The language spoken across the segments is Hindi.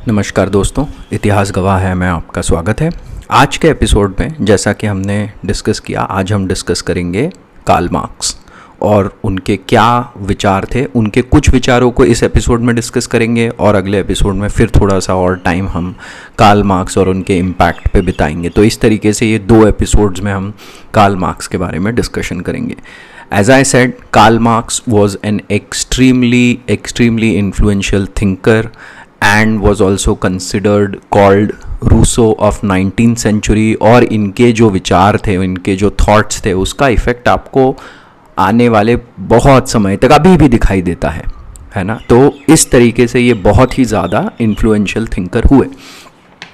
नमस्कार दोस्तों, इतिहास गवाह है मैं आपका स्वागत है। आज के एपिसोड में जैसा कि हमने डिस्कस किया, आज हम डिस्कस करेंगे कार्ल मार्क्स और उनके क्या विचार थे। उनके कुछ विचारों को इस एपिसोड में डिस्कस करेंगे और अगले एपिसोड में फिर थोड़ा सा और टाइम हम कार्ल मार्क्स और उनके इम्पैक्ट पे बिताएंगे। तो इस तरीके से ये 2 एपिसोड्स में हम कार्ल मार्क्स के बारे में डिस्कशन करेंगे। As I said, Karl Marx was an extremely influential thinker and was also considered called Rousseau of 19th century। और इनके जो विचार थे, इनके जो थॉट्स थे, उसका इफ़ेक्ट आपको आने वाले बहुत समय तक अभी भी दिखाई देता है ना। तो इस तरीके से ये बहुत ही ज़्यादा इन्फ्लुएंशियल थिंकर हुए।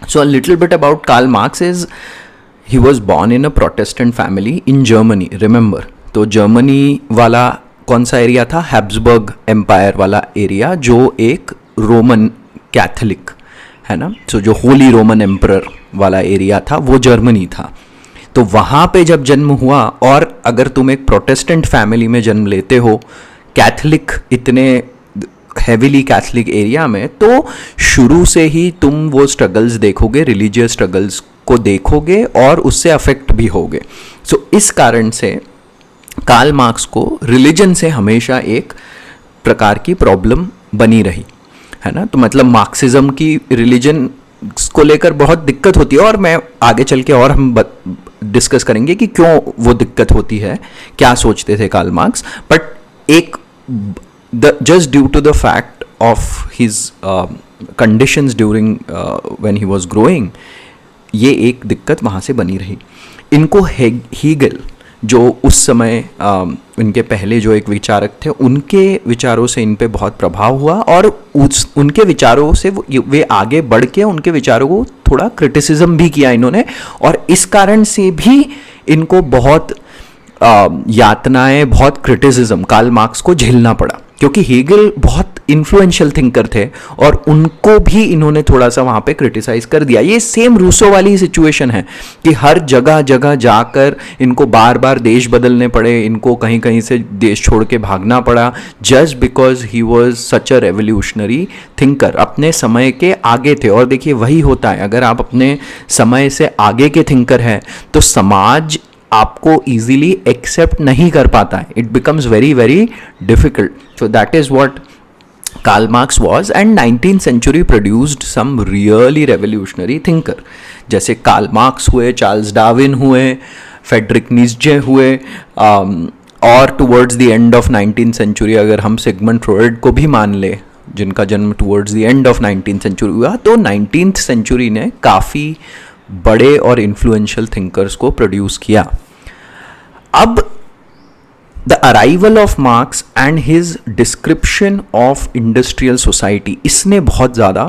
So a little bit about Karl Marx is he was born in a Protestant family in Germany. Remember, तो जर्मनी वाला कौन सा एरिया था? हैब्सबर्ग एम्पायर वाला एरिया, जो एक रोमन कैथलिक है ना। सो जो होली रोमन एम्परर वाला एरिया था वो जर्मनी था। तो वहाँ पे जब जन्म हुआ, और अगर तुम एक प्रोटेस्टेंट फैमिली में जन्म लेते हो कैथलिक, इतने हेविली कैथलिक एरिया में, तो शुरू से ही तुम वो स्ट्रगल्स देखोगे, रिलीजियस स्ट्रगल्स को देखोगे और उससे अफेक्ट भी होगे। सो इस कारण से कार्ल मार्क्स को रिलीजन से हमेशा एक प्रकार की प्रॉब्लम बनी रही है ना। तो मतलब मार्क्सिज्म की रिलीजन को लेकर बहुत दिक्कत होती है, और मैं आगे चल के और हम डिस्कस करेंगे कि क्यों वो दिक्कत होती है, क्या सोचते थे कार्ल मार्क्स। बट एक just due to the fact of his conditions during when he was growing, ये एक दिक्कत वहाँ से बनी रही। इनको हीगल, जो उस समय उनके पहले जो एक विचारक थे, उनके विचारों से इन पे बहुत प्रभाव हुआ, और उनके विचारों से वे आगे बढ़ के उनके विचारों को थोड़ा क्रिटिसिज्म भी किया इन्होंने, और इस कारण से भी इनको बहुत यातनाएं, बहुत क्रिटिसिज्म कार्ल मार्क्स को झेलना पड़ा, क्योंकि हेगल बहुत इन्फ्लुएंशियल थिंकर थे और उनको भी इन्होंने थोड़ा सा वहाँ पे क्रिटिसाइज कर दिया। ये सेम रूसो वाली सिचुएशन है कि हर जगह जगह जाकर इनको बार बार देश बदलने पड़े, इनको कहीं कहीं से देश छोड़ के भागना पड़ा, just because he was such a revolutionary thinker, अपने समय के आगे थे। और देखिए वही होता है, अगर आप अपने समय से आगे के थिंकर हैं तो समाज आपको इजीली एक्सेप्ट नहीं कर पाता है, it becomes very very difficult. So that is what Karl Marx was, and 19th century produced some really revolutionary thinker, जैसे कार्ल मार्क्स हुए, चार्ल्स डार्विन हुए, फ्रेडरिक नीत्शे हुए, और towards the end of 19th century अगर हम सिगमंड फ्रॉयड को भी मान ले, जिनका जन्म towards the end of 19th century हुआ, तो 19th century ने काफ़ी बड़े और इन्फ्लुएंशियल थिंकर्स को प्रोड्यूस किया। अब the arrival of marks and his description of industrial society, इसने बहुत ज़्यादा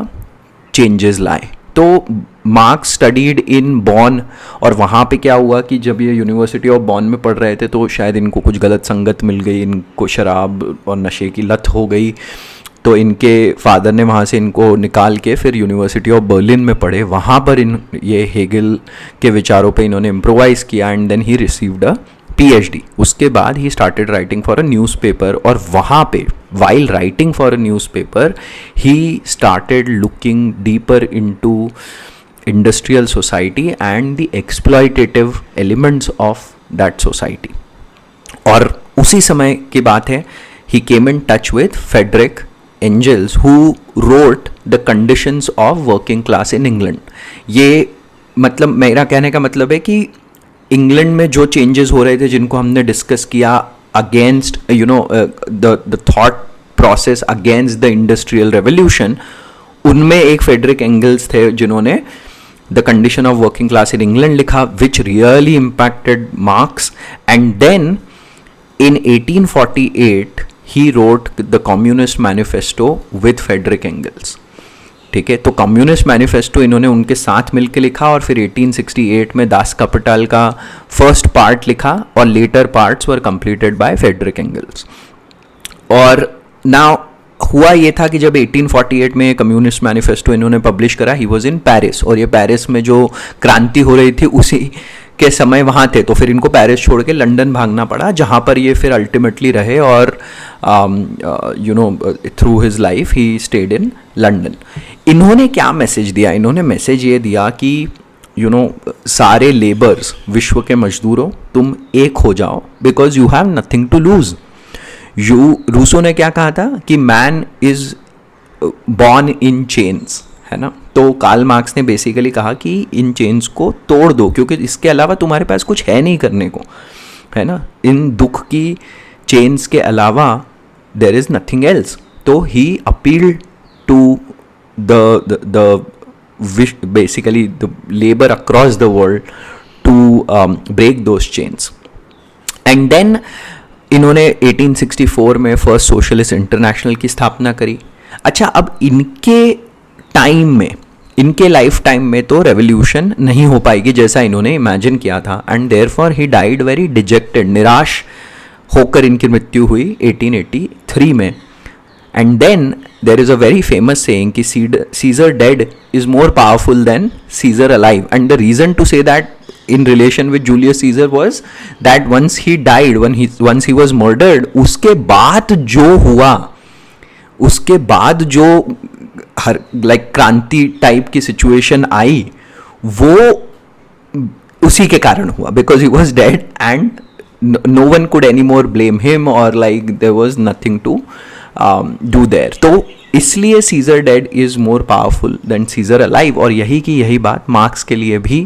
चेंजेस लाए। तो मार्क्स स्टडीड इन बॉन, और वहाँ पे क्या हुआ कि जब ये यूनिवर्सिटी ऑफ बॉन में पढ़ रहे थे तो शायद इनको कुछ गलत संगत मिल गई, इनको शराब और नशे की लत हो गई, तो इनके फादर ने वहाँ से इनको निकाल के फिर यूनिवर्सिटी ऑफ बर्लिन में पढ़े। वहाँ पर ये हेगल के विचारों पे इन्होंने इम्प्रोवाइज़ किया, and then he received a PhD। उसके बाद he started writing for a newspaper, और वहाँ पे while writing for a newspaper he started looking deeper into industrial society and the exploitative elements of that society. और उसी समय की बात है, he came in touch with Friedrich Engels who wrote the conditions of working class in England। ये मतलब मेरा कहने का मतलब है कि इंग्लैंड में जो चेंजेस हो रहे थे, जिनको हमने डिस्कस किया, against the thought process against the industrial revolution, उनमें एक फ्रेडरिक एंगल्स थे जिन्होंने the condition of working class in England लिखा, which really impacted Marx. And then in 1848 he wrote the Communist Manifesto with Frederick Engels। ठीक है, तो कम्युनिस्ट मैनिफेस्टो इन्होंने उनके साथ मिलकर लिखा, और फिर 1868 में दास कैपिटल का फर्स्ट पार्ट लिखा, और later parts were completed by Friedrich Engels. और नाउ हुआ ये था कि जब 1848 में कम्युनिस्ट मैनिफेस्टो इन्होंने पब्लिश करा, ही वॉज इन पेरिस, और ये पेरिस में जो क्रांति हो रही थी उसी के समय वहाँ थे, तो फिर इनको पेरिस छोड़ के लंदन भागना पड़ा, जहाँ पर ये फिर अल्टीमेटली रहे और through his life he stayed in London. इन्होंने क्या मैसेज दिया? इन्होंने मैसेज ये दिया कि सारे लेबर्स, विश्व के मजदूरों, तुम एक हो जाओ, because you have nothing to lose. Rousseau ने क्या कहा था कि man is born in chains, है ना। तो कार्ल मार्क्स ने बेसिकली कहा कि इन चेन्स को तोड़ दो, क्योंकि इसके अलावा तुम्हारे पास कुछ है नहीं करने को, है ना। इन दुख की चेन्स के अलावा देयर इज नथिंग एल्स। तो he appeal to the basically the labor across the world to break those chains. And then इन्होंने 1864 में फर्स्ट सोशलिस्ट इंटरनेशनल की स्थापना करी। अच्छा, अब इनके टाइम में, इनके लाइफ टाइम में तो रेवोल्यूशन नहीं हो पाएगी जैसा इन्होंने इमेजिन किया था, and therefore he died very dejected, निराश होकर इनकी मृत्यु हुई 1883 में। And then there is a very famous saying कि Caesar dead is more powerful than Caesar alive. And the reason to say that in relation with Julius Caesar was that once he died, once he was murdered, उसके बाद जो हुआ, उसके बाद जो like क्रांति टाइप की सिचुएशन आई, वो उसी के कारण हुआ, because he was dead and no one could anymore blame him, or like there was nothing to do there. तो इसलिए Caesar dead is more powerful than Caesar alive. और यही की यही बात मार्क्स के लिए भी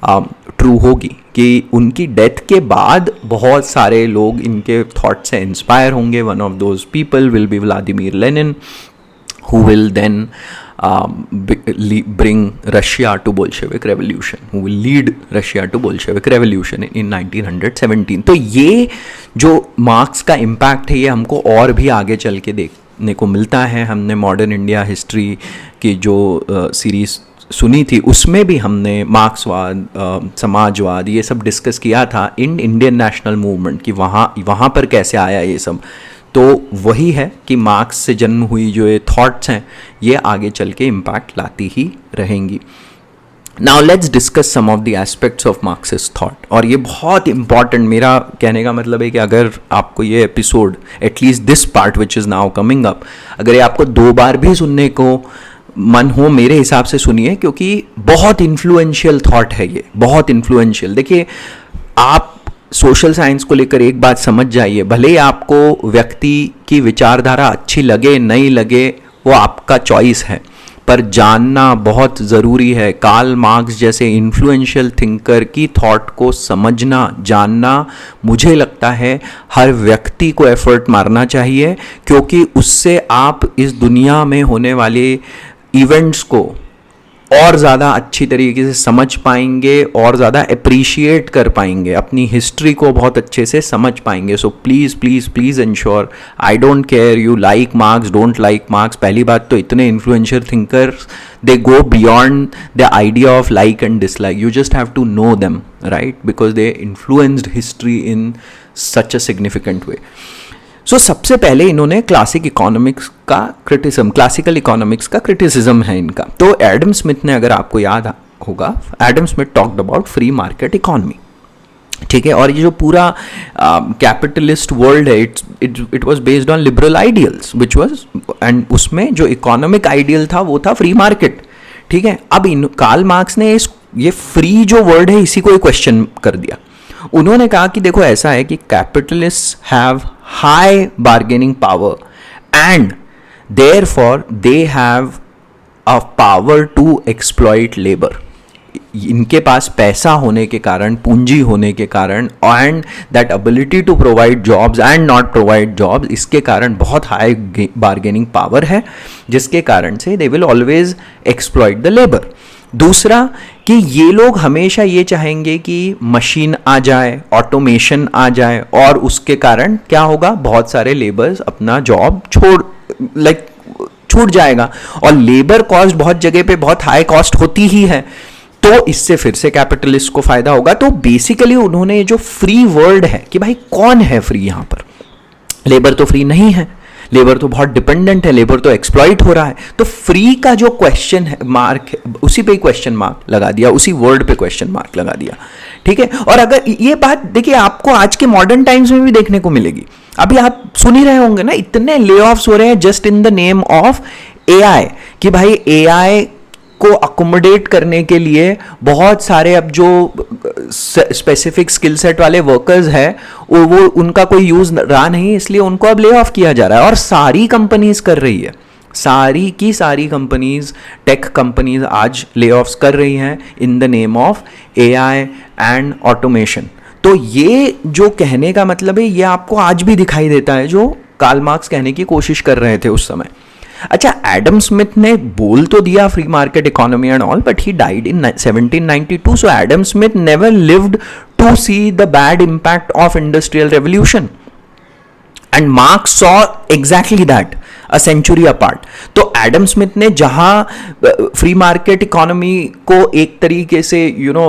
ट्रू होगी कि उनकी डेथ के बाद बहुत सारे लोग इनके थॉट से इंस्पायर होंगे। One of those people will be Vladimir Lenin, who will then bring Russia to Bolshevik revolution, who will lead Russia to Bolshevik revolution in 1917. तो ये जो मार्क्स का इम्पैक्ट है ये हमको और भी आगे चल के देखने को मिलता है। हमने मॉडर्न इंडिया हिस्ट्री की जो सीरीज़ सुनी थी उसमें भी हमने मार्क्सवाद, समाजवाद, ये सब डिस्कस किया था इन इंडियन नेशनल मूवमेंट कि वहाँ पर कैसे आया ये सब। तो वही है कि मार्क्स से जन्म हुई जो ये थॉट्स हैं ये आगे चल के इम्पैक्ट लाती ही रहेंगी। Now let's discuss some of the aspects of Marxist thought. और ये बहुत इंपॉर्टेंट, मेरा कहने का मतलब है कि अगर आपको ये episode, at least this part which is now coming up, अगर ये आपको 2 बार भी सुनने को मन हो, मेरे हिसाब से सुनिए, क्योंकि बहुत इन्फ्लुएंशियल थॉट है ये, बहुत इन्फ्लुएंशियल। देखिए, आप सोशल साइंस को लेकर एक बात समझ जाइए, भले ही आपको व्यक्ति की विचारधारा अच्छी लगे नहीं लगे वो आपका चॉइस है, पर जानना बहुत ज़रूरी है। कार्ल मार्क्स जैसे इन्फ्लुएंशियल थिंकर की थॉट को समझना, जानना, मुझे लगता है हर व्यक्ति को एफर्ट मारना चाहिए, क्योंकि उससे आप इस दुनिया में होने वाले इवेंट्स को और ज़्यादा अच्छी तरीके से समझ पाएंगे और ज़्यादा अप्रिशिएट कर पाएंगे, अपनी हिस्ट्री को बहुत अच्छे से समझ पाएंगे। So please please please ensure, I don't care you like Marx, don't like Marx. पहली बात तो इतने influential thinkers, they go beyond the idea of like and dislike, you just have to know them, right, because they influenced history in such a significant way. So सबसे पहले इन्होंने क्लासिकल इकोनॉमिक्स का क्रिटिसिज्म है इनका। तो एडम स्मिथ ने, अगर आपको याद होगा, Adam Smith talked about free market economy, ठीक है। और ये जो पूरा कैपिटलिस्ट वर्ल्ड है, it was based on liberal ideals which was, and उसमें जो इकोनॉमिक आइडियल था वो था फ्री मार्केट, ठीक है। अब कार्ल मार्क्स ने ये फ्री जो वर्ड है इसी को क्वेश्चन कर दिया। उन्होंने कहा कि देखो ऐसा है कि capitalist have high bargaining power and therefore they have a power to exploit labour. इनके पास पैसा होने के कारण, पूंजी होने के कारण, and that ability to provide jobs and not provide jobs, इसके कारण बहुत हाई बार्गेनिंग पावर है, जिसके कारण से they will always exploit the labour. दूसरा कि ये लोग हमेशा ये चाहेंगे कि मशीन आ जाए, ऑटोमेशन आ जाए, और उसके कारण क्या होगा, बहुत सारे लेबर्स अपना जॉब छूट जाएगा, और लेबर कॉस्ट बहुत जगह पे बहुत हाई कॉस्ट होती ही है, तो इससे फिर से कैपिटलिस्ट को फायदा होगा। तो बेसिकली उन्होंने जो फ्री वर्ल्ड है कि भाई कौन है फ्री, यहां पर लेबर तो फ्री नहीं है, लेबर तो बहुत डिपेंडेंट है, लेबर तो एक्सप्लॉइट हो रहा है। तो फ्री का जो क्वेश्चन है मार्क, उसी पे क्वेश्चन मार्क लगा दिया, उसी वर्ड पे क्वेश्चन मार्क लगा दिया, ठीक है। और अगर ये बात देखिए आपको आज के मॉडर्न टाइम्स में भी देखने को मिलेगी। अभी आप सुन ही रहे होंगे ना, इतने ले ऑफ्स हो रहे हैं just in the name of AI, कि भाई एआई को अकोमोडेट करने के लिए बहुत सारे अब जो स्पेसिफिक स्किल सेट वाले वर्कर्स हैं वो उनका कोई यूज रहा नहीं, इसलिए उनको अब ले ऑफ किया जा रहा है। और सारी कंपनीज कर रही है, सारी की सारी कंपनीज, टेक कंपनीज आज ले ऑफ्स कर रही हैं in the name of AI and automation. तो ये जो कहने का मतलब है ये आपको आज भी दिखाई देता है जो कार्ल मार्क्स कहने की कोशिश कर रहे थे उस समय। अच्छा, एडम स्मिथ ने बोल तो दिया free market economy and all, but he died in 1792, so Adam Smith never lived to see the bad impact of industrial revolution and Marx saw exactly that a century apart. तो एडम स्मिथ ने जहां फ्री मार्केट इकोनॉमी को एक तरीके से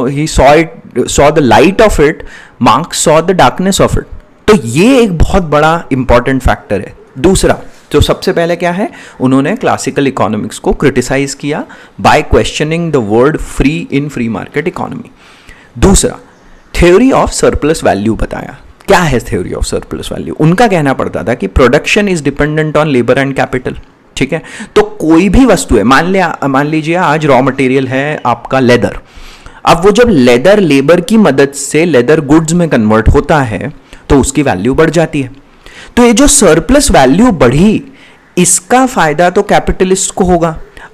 ही saw the light of it, Marx saw the darkness of it. तो ये एक बहुत बड़ा इंपॉर्टेंट फैक्टर है। दूसरा, तो सबसे पहले क्या है, उन्होंने क्लासिकल इकोनॉमिक्स को क्रिटिसाइज किया by questioning the word free in free market economy. दूसरा, थ्योरी ऑफ सरप्लस वैल्यू बताया। क्या है थ्योरी ऑफ सरप्लस वैल्यू? उनका कहना पड़ता था कि production is dependent on labour and capital, ठीक है। तो कोई भी वस्तु है, मान लीजिए आज रॉ मटेरियल है आपका लेदर, अब वो जब लेदर लेबर की मदद से लेदर गुड्स में कन्वर्ट होता है तो उसकी वैल्यू बढ़ जाती है। तो ये जो सरप्लस वैल्यू बढ़ी, इसका फायदा तो कैपिटलिस्ट को होगा,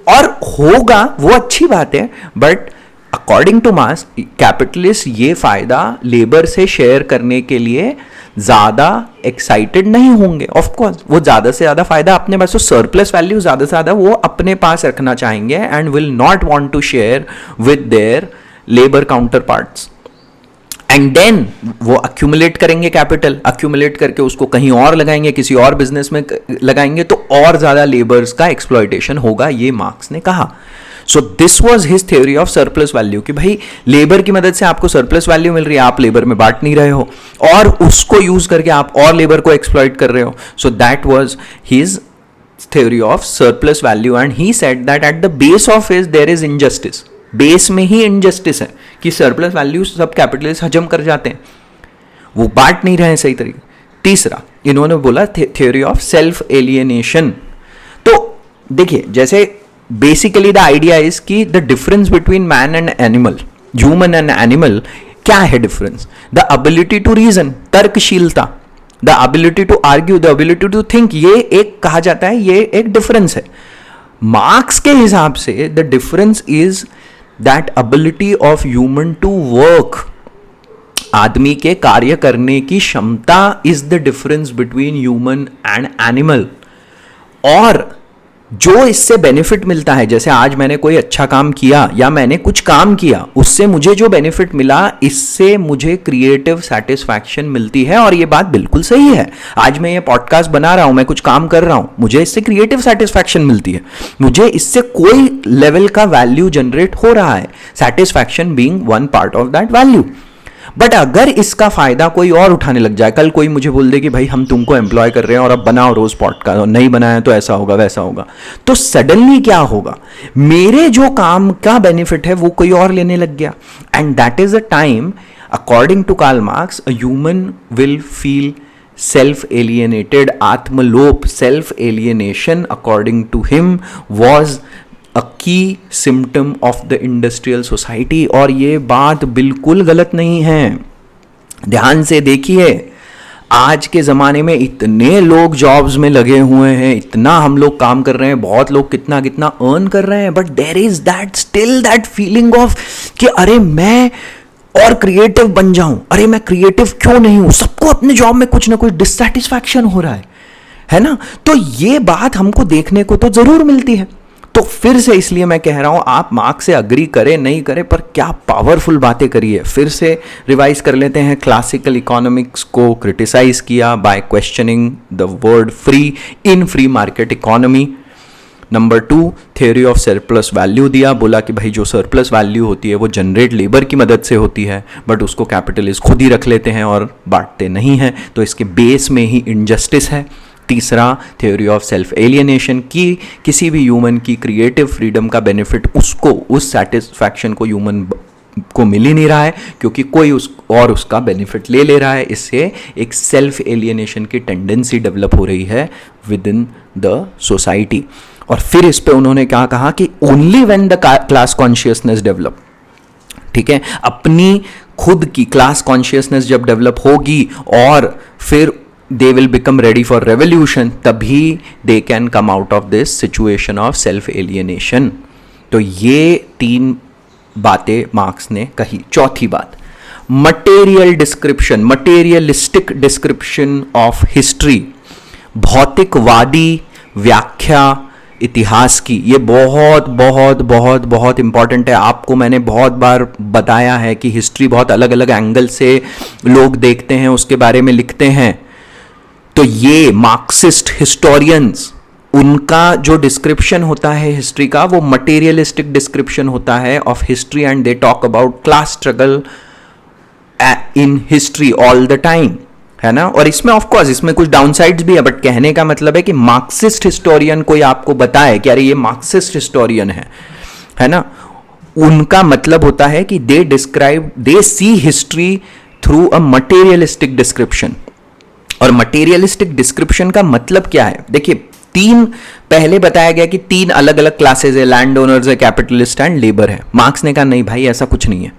और होगा वो अच्छी बात है, but according to marks capitalist ये फायदा लेबर से शेयर करने के लिए ज्यादा एक्साइटेड नहीं होंगे। ऑफ कोर्स वो ज्यादा से ज्यादा फायदा अपने पास, तो सरप्लस वैल्यू ज्यादा से ज्यादा वो अपने पास रखना चाहेंगे and will not want to share with their labour counterparts. And then वो अक्यूमुलेट करेंगे कैपिटल, अक्यूमुलेट करके उसको कहीं और लगाएंगे, किसी और बिजनेस में लगाएंगे, तो और ज्यादा लेबर्स का एक्सप्लॉयटेशन होगा, ये मार्क्स ने कहा। So this was his theory of surplus value, कि भाई लेबर की मदद से आपको सरप्लस वैल्यू मिल रही है, आप लेबर में बांट नहीं रहे हो, और उसको यूज करके आप और लेबर को एक्सप्लॉइट कर रहे हो। So that was his theory of surplus value, and he said that at the base of is there is injustice. Base में ही इनजस्टिस है कि सरप्लस वैल्यू सब कैपिटलिस्ट हजम कर जाते हैं, वो बांट नहीं रहे हैं सही तरीके। तीसरा, इन्होंने बोला थ्योरी ऑफ सेल्फ एलियनेशन। तो देखिए, जैसे बेसिकली द आइडिया इज कि the difference between man and animal, human and animal, क्या है difference? The ability to reason, तर्कशीलता, the ability to argue, the ability to think, ये एक कहा जाता है, ये एक डिफरेंस है। मार्क्स के हिसाब से the difference is that ability of human to work, आदमी के कार्य करने की क्षमता is the difference between human and animal. और जो इससे बेनिफिट मिलता है, जैसे आज मैंने कोई अच्छा काम किया या मैंने कुछ काम किया, उससे मुझे जो बेनिफिट मिला, इससे मुझे क्रिएटिव सेटिस्फैक्शन मिलती है। और ये बात बिल्कुल सही है। आज मैं ये पॉडकास्ट बना रहा हूं, मैं कुछ काम कर रहा हूं, मुझे इससे क्रिएटिव सेटिस्फैक्शन मिलती है, मुझे इससे कोई लेवल का वैल्यू जनरेट हो रहा है, satisfaction being one part of that value. But अगर इसका फायदा कोई और उठाने लग जाए, कल कोई मुझे बोल दे कि भाई हम तुमको एम्प्लॉय कर रहे हैं और अब बनाओ रोज पॉडकास्ट, और नहीं बनाया तो ऐसा होगा वैसा होगा, तो सडनली क्या होगा, मेरे जो काम का बेनिफिट है वो कोई और लेने लग गया। And that is a time, according to Karl Marx, a human will feel self alienated, आत्मलोप, self alienation according to him was a key symptom of the industrial society. और ये बात बिल्कुल गलत नहीं है। ध्यान से देखिए, आज के ज़माने में इतने लोग जॉब्स में लगे हुए हैं, इतना हम लोग काम कर रहे हैं, बहुत लोग कितना कितना अर्न कर रहे हैं, but there is that still that feeling of कि अरे मैं और क्रिएटिव बन जाऊं, अरे मैं क्रिएटिव क्यों नहीं हूं। सबको अपने जॉब में कुछ ना कुछ डिससैटिस्फैक्शन हो रहा है ना। तो ये बात हमको देखने को तो जरूर मिलती है। तो फिर से इसलिए मैं कह रहा हूं, आप मार्क्स से अग्री करें नहीं करें, पर क्या पावरफुल बातें करिए। फिर से रिवाइज कर लेते हैं। क्लासिकल इकोनॉमिक्स को क्रिटिसाइज किया by questioning the word free in free market economy. Number 2, theory of surplus value दिया, बोला कि भाई जो सरप्लस वैल्यू होती है वो जनरेट लेबर की मदद से होती है, बट उसको कैपिटलिस्ट खुद ही रख लेते हैं और बांटते नहीं हैं, तो इसके बेस में ही इनजस्टिस है। तीसरा थ्योरी ऑफ सेल्फ एलियनेशन, की किसी भी ह्यूमन की क्रिएटिव फ्रीडम का बेनिफिट उसको, उस सेटिस्फैक्शन को ह्यूमन को मिल ही नहीं रहा है क्योंकि कोई उसका बेनिफिट ले रहा है। इससे एक सेल्फ एलियनेशन की टेंडेंसी डेवलप हो रही है विद इन द सोसाइटी। और फिर इस पे उन्होंने क्या कहा कि only when the class consciousness develop, ठीक है, अपनी खुद की क्लास कॉन्शियसनेस जब डेवलप होगी और फिर they will become ready for revolution, तभी they can come out of this situation of self alienation. तो ये 3 बातें मार्क्स ने कही। चौथी बात, material description, materialistic description of history, भौतिकवादी व्याख्या इतिहास की। ये बहुत बहुत बहुत बहुत इंपॉर्टेंट है। आपको मैंने बहुत बार बताया है कि हिस्ट्री बहुत अलग अलग एंगल से लोग देखते हैं, उसके बारे में लिखते हैं। तो ये मार्क्सिस्ट हिस्टोरियंस, उनका जो डिस्क्रिप्शन होता है हिस्ट्री का, वो मटेरियलिस्टिक डिस्क्रिप्शन होता है of history, and they talk about class struggle in history all the time, है ना। और इसमें ऑफ कोर्स इसमें कुछ डाउनसाइड्स भी है, बट कहने का मतलब है कि मार्क्सिस्ट हिस्टोरियन कोई आपको बताए कि अरे ये मार्क्सिस्ट हिस्टोरियन है ना, उनका मतलब होता है कि they see history through a materialistic description. और मटेरियलिस्टिक डिस्क्रिप्शन का मतलब क्या है? देखिए, 3 पहले बताया गया कि 3 अलग अलग क्लासेस है, लैंड ओनर्स है, कैपिटलिस्ट एंड लेबर है। मार्क्स ने कहा नहीं भाई, ऐसा कुछ नहीं है।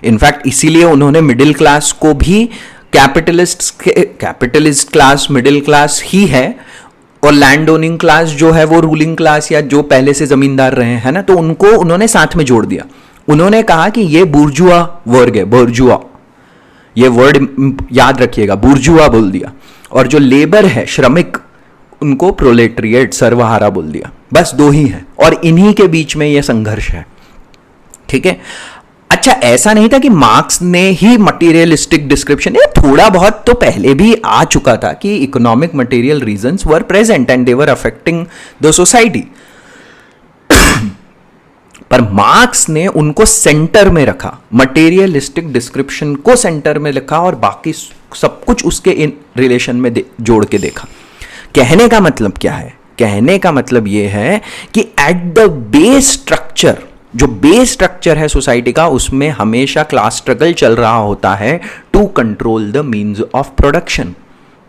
इनफैक्ट इसीलिए उन्होंने मिडिल क्लास को भी कैपिटलिस्ट क्लास, मिडिल क्लास ही है, और लैंड ओनिंग क्लास जो है वो रूलिंग क्लास या जो पहले से जमींदार रहे हैं, है ना, तो उनको उन्होंने साथ में जोड़ दिया। उन्होंने कहा कि ये बुर्जुआ वर्ग है, बुर्जुआ, ये वर्ड याद रखिएगा, बुर्जुआ बोल दिया। और जो लेबर है, श्रमिक, उनको प्रोलेटरिएट, सर्वहारा बोल दिया। बस 2 ही हैं और इन्हीं के बीच में यह संघर्ष है, ठीक है। अच्छा, ऐसा नहीं था कि मार्क्स ने ही मटेरियलिस्टिक डिस्क्रिप्शन, ये थोड़ा बहुत तो पहले भी आ चुका था कि economic material reasons were present and they were affecting the society. पर मार्क्स ने उनको सेंटर में रखा, मटेरियलिस्टिक डिस्क्रिप्शन को सेंटर में रखा और बाकी सब कुछ उसके इन रिलेशन में जोड़ के देखा। कहने का मतलब क्या है? कहने का मतलब यह है कि एट द बेस स्ट्रक्चर, जो बेस स्ट्रक्चर है सोसाइटी का, उसमें हमेशा क्लास स्ट्रगल चल रहा होता है to control the means of production.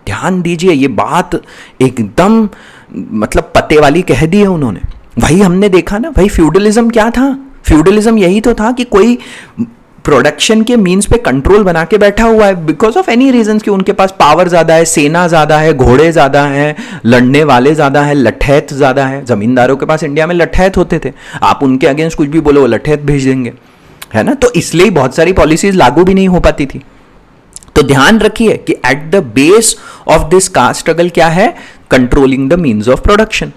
ध्यान दीजिए, ये बात एकदम मतलब पते वाली कह दी है उन्होंने। वही हमने देखा ना भाई, फ्यूडलिज्म क्या था? फ्यूडलिज्म यही तो था कि कोई प्रोडक्शन के मीन्स पे कंट्रोल बना के बैठा हुआ है बिकॉज ऑफ एनी रीजन, कि उनके पास पावर ज्यादा है, सेना ज्यादा है, घोड़े ज्यादा है, लड़ने वाले ज्यादा है, लठैत ज्यादा है। जमींदारों के पास इंडिया में लठैत होते थे, आप उनके अगेंस्ट कुछ भी बोलो वो लठैत भेज देंगे, है ना। तो इसलिए बहुत सारी पॉलिसीज लागू भी नहीं हो पाती थी। तो ध्यान रखिए कि at the base of this caste struggle क्या है? Controlling the means of production.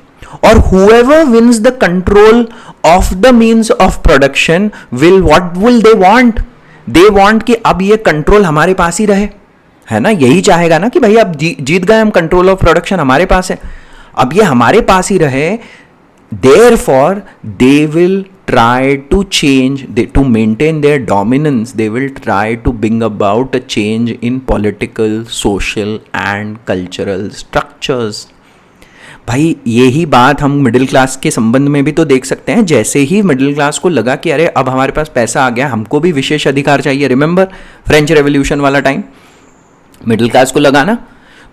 और whoever wins the control of the means of production what will they want? They want कि अब ये कंट्रोल हमारे पास ही रहे, है ना। यही चाहेगा ना कि भाई अब जीत गए हम, कंट्रोल ऑफ प्रोडक्शन हमारे पास है, अब ये हमारे पास ही रहे। Therefore they will try to change, to maintain their dominance, they will try to bring about a change in political, social and cultural structures। भाई यही बात हम मिडिल क्लास के संबंध में भी तो देख सकते हैं। जैसे ही मिडिल क्लास को लगा कि अरे अब हमारे पास पैसा आ गया, हमको भी विशेष अधिकार चाहिए, रिमेंबर फ्रेंच रेवोल्यूशन वाला टाइम, मिडिल क्लास को लगा ना,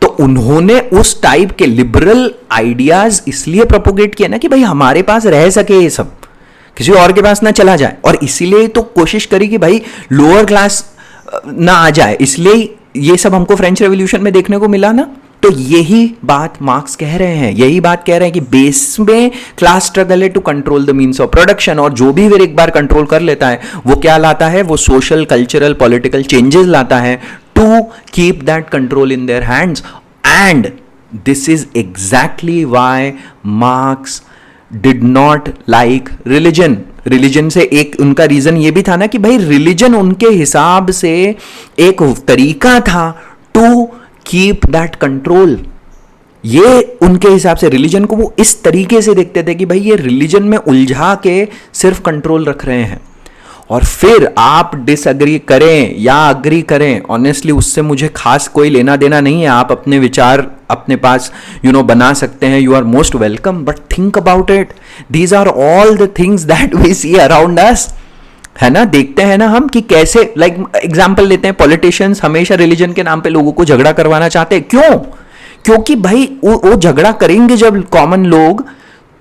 तो उन्होंने उस टाइप के लिबरल आइडियाज इसलिए प्रोपोगेट किया ना कि भाई हमारे पास रह सके ये सब, किसी और के पास ना चला जाए। और इसीलिए तो कोशिश करी कि भाई लोअर क्लास ना आ जाए, इसलिए ये सब हमको फ्रेंच रेवोल्यूशन में देखने को मिला ना। तो यही बात मार्क्स कह रहे हैं, यही बात कह रहे हैं कि बेस में क्लास स्ट्रगल है to control the means of production. और जो भी फिर एक बार कंट्रोल कर लेता है वो क्या लाता है? वो सोशल, कल्चरल, पॉलिटिकल चेंजेस लाता है to keep that control in their hands. And this is exactly why Marx did not like religion. Religion से एक उनका रीजन ये भी था ना कि भाई रिलीजन उनके हिसाब से एक तरीका था टू कीप दैट कंट्रोल। ये उनके हिसाब से रिलीजन को वो इस तरीके से देखते थे कि भाई ये रिलीजन में उलझा के सिर्फ कंट्रोल रख रहे हैं। और फिर आप डिसएग्री करें या अग्री करें, ऑनेस्टली उससे मुझे खास कोई लेना देना नहीं है। आप अपने विचार अपने पास बना सकते हैं, you are most welcome, but think about it. These are all the things that we see around us, है ना। देखते हैं ना हम कि कैसे, लाइक एग्जाम्पल लेते हैं, पॉलिटिशियंस हमेशा रिलीजन के नाम पे लोगों को झगड़ा करवाना चाहते हैं। क्यों? क्योंकि भाई वो झगड़ा करेंगे जब कॉमन लोग,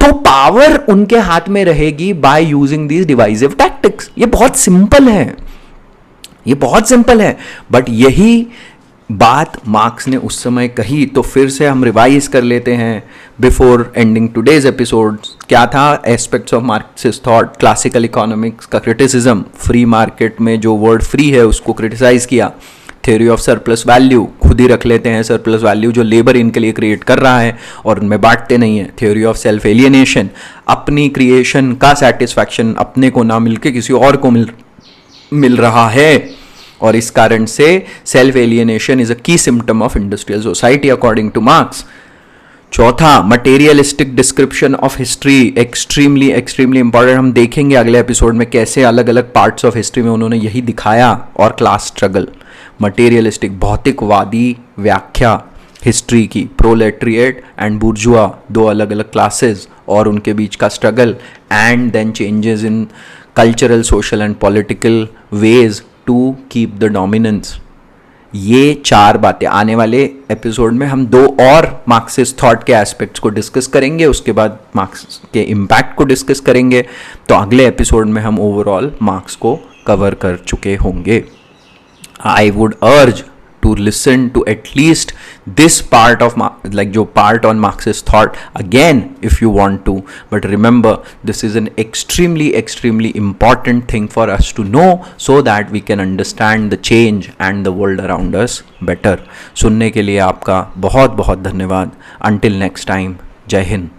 तो पावर उनके हाथ में रहेगी by using these divisive tactics. ये बहुत सिंपल है, ये बहुत सिंपल है, बट यही बात मार्क्स ने उस समय कही। तो फिर से हम रिवाइज कर लेते हैं बिफोर एंडिंग टुडेज एपिसोड। क्या था aspects of Marxist thought? Classical economics का क्रिटिसिज्म, फ्री मार्केट में जो वर्ड फ्री है उसको क्रिटिसाइज किया, थ्योरी ऑफ सरप्लस वैल्यू, खुद ही रख लेते हैं सरप्लस वैल्यू जो लेबर इनके लिए क्रिएट कर रहा है और उनमें बांटते नहीं है, थ्योरी ऑफ सेल्फ एलियनेशन, अपनी क्रिएशन का सेटिस्फैक्शन अपने को ना मिलके किसी और को मिल रहा है, और इस कारण से self alienation is a key symptom of industrial society according to Marx. चौथा, materialistic description of history, extremely extremely important. हम देखेंगे अगले एपिसोड में कैसे अलग अलग पार्ट्स ऑफ हिस्ट्री में उन्होंने यही दिखाया। और क्लास स्ट्रगल, मटेरियलिस्टिक भौतिकवादी व्याख्या हिस्ट्री की, प्रोलेटरिएट एंड बुर्जुआ, दो अलग अलग क्लासेस और उनके बीच का struggle, and then changes in cultural, social and political ways to keep the dominance. ये चार बातें आने वाले एपिसोड में हम दो और मार्क्सिस्ट थॉट के एस्पेक्ट्स को डिस्कस करेंगे, उसके बाद मार्क्स के इम्पैक्ट को डिस्कस करेंगे। तो अगले एपिसोड में हम ओवरऑल मार्क्स को कवर कर चुके होंगे। I would urge to listen to at least this part of जो part on Marxist thought again if you want to, but remember this is an extremely important thing for us to know so that we can understand the change and the world around us better. सुनने के लिए आपका बहुत बहुत धन्यवाद। Until next time, जय हिंद।